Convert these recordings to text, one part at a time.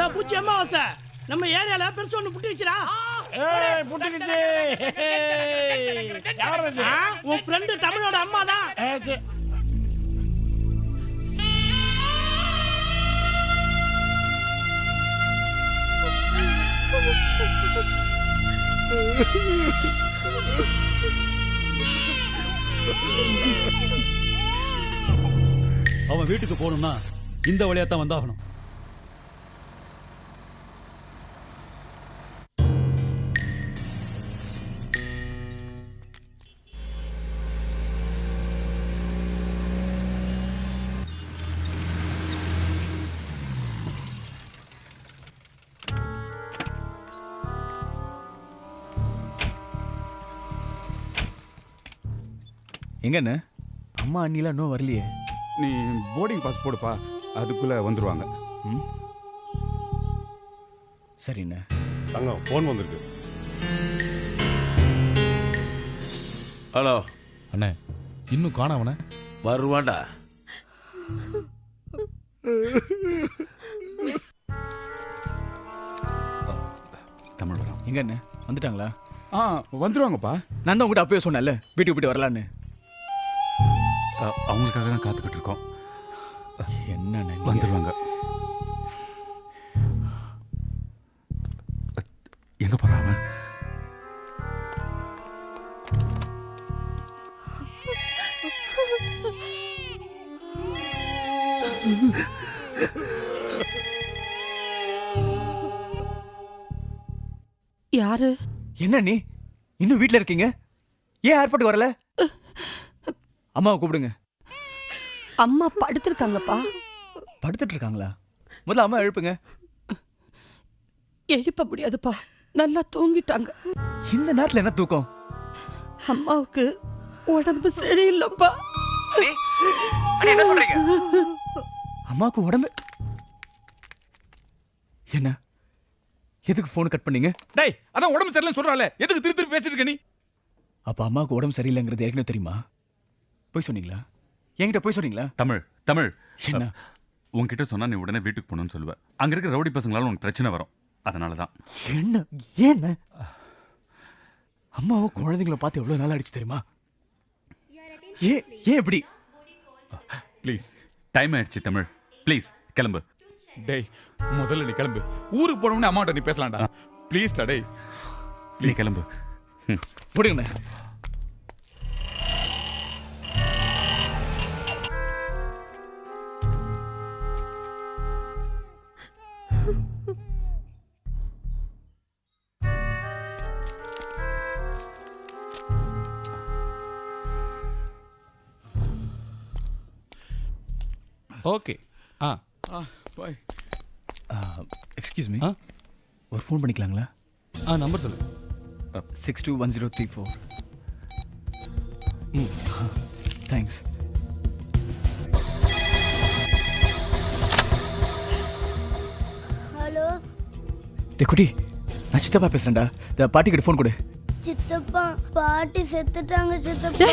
Hello பூச்சி அம்மாவாசை, நம்ம ஏரியால பெருசு ஒண்ணு புட்டிச்சுடா. உன் ஃப்ரெண்டு தமிழோட அம்மா தான். அவன் வீட்டுக்கு போகணும்னா இந்த வழியா தான் வந்தாகணும். எங்கண்ணே அம்மா அண்ணிலாம் இன்னும் வரலையே? நீ போர்டிங் பாஸ் போடுப்பா, அதுக்குள்ள வந்துருவாங்க. சரிண்ணே. தங்கம் ஃபோன் வந்திருக்கு. ஹலோ அண்ணே, இன்னும் காணாமண்ணே. வருவாண்டா. தமிழ் வரோம். எங்கண்ணே வந்துட்டாங்களா? வந்துருவாங்கப்பா. நான் தான் உங்கள்கிட்ட அப்பயே சொன்னேன்ல வீட்டுக்கு போயிட்டு வரலான்னு. அவங்களுக்காக தான் காத்துக்கிட்டு இருக்கோம். என்னண்ணே வந்துருவாங்க. எங்க போறாங்க? யாரு? என்ன நீ இன்னும் வீட்டில் இருக்கீங்க? ஏன் ஏர்போர்ட் வரல? அம்மாவை கூப்பிடுங்க. அம்மா படுத்திருக்காங்கப்பா. படுத்துட்டு இருக்காங்களா? முதல்ல அம்மா எழுப்புங்க. எழுப்ப முடியாதுப்பா, நல்லா தூங்கிட்டாங்க. இந்த நேரத்தில் என்ன தூக்கம்? அம்மாவுக்கு உடம்பு சரியில்லைப்பா. என்ன சொல்றீங்க? அம்மாவுக்கு உடம்பு என்ன? எதுக்கு போன் கட் பண்ணீங்க? டேய், அதான் உடம்பு சரியில்லைன்னு சொல்றாளே, எதுக்கு திருப்பி திருப்பி பேசிட்டு இருக்க நீ? அப்ப அம்மாவுக்கு உடம்பு சரியில்லைங்கிறது ஏற்கனவே தெரியுமா? போய் சொன்னீங்களா? என்கிட்ட போய் சொன்னீங்களா? தமிழ் தமிழ் என்ன? உன்கிட்ட சொன்னா நீ உடனே வீட்டுக்கு போகணும்னு சொல்லுவ. அங்க இருக்கிற ரவுடி பசங்களால உனக்கு பிரச்சனை வரும். அதனாலதான். என்ன? ஏன் அம்மாவும் குழந்தைங்களை பார்த்து எவ்வளவு நாள் ஆயிடுச்சு தெரியுமா? ஏன் இப்படி? ப்ளீஸ், டைம் ஆயிடுச்சு தமிழ். ப்ளீஸ் கிளம்பு. டேய், முதல்ல நீ கிளம்பு. ஊருக்கு போனோம்னு அம்மாட்ட நீ பேசலாம்டா. ப்ளீஸ்டா டேய். நீ கிளம்பு. போடுங்கண்ணே. ஓகே. பாய். எக்ஸ்கியூஸ் மீ, ஒரு ஃபோன் பண்ணிக்கலாங்களா? நம்பர் சொல்லு. 621034. தேங்க்ஸ். ஹலோ குட்டி, நான் சித்தப்பா பேசுறேன்டா. இந்த பாட்டிக்கிட்ட ஃபோன் கொடு. சித்தப்பா, பாட்டி செத்துட்டாங்க சித்தப்பா.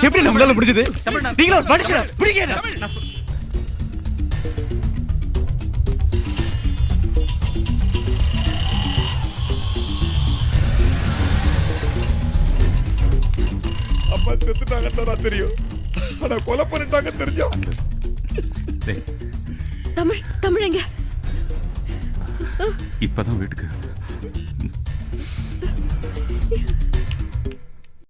எப்படி நம்மளால முடிஞ்சது? நீங்களா மனுஷனா? பிடிங்க. அம்மா செத்துட்டாங்கன்னு தெரியும், ஆனா கொலை பண்ணிட்டாங்க தெரியும். டேய், தமிழ் எங்க? இப்பதான் வீட்டுக்கு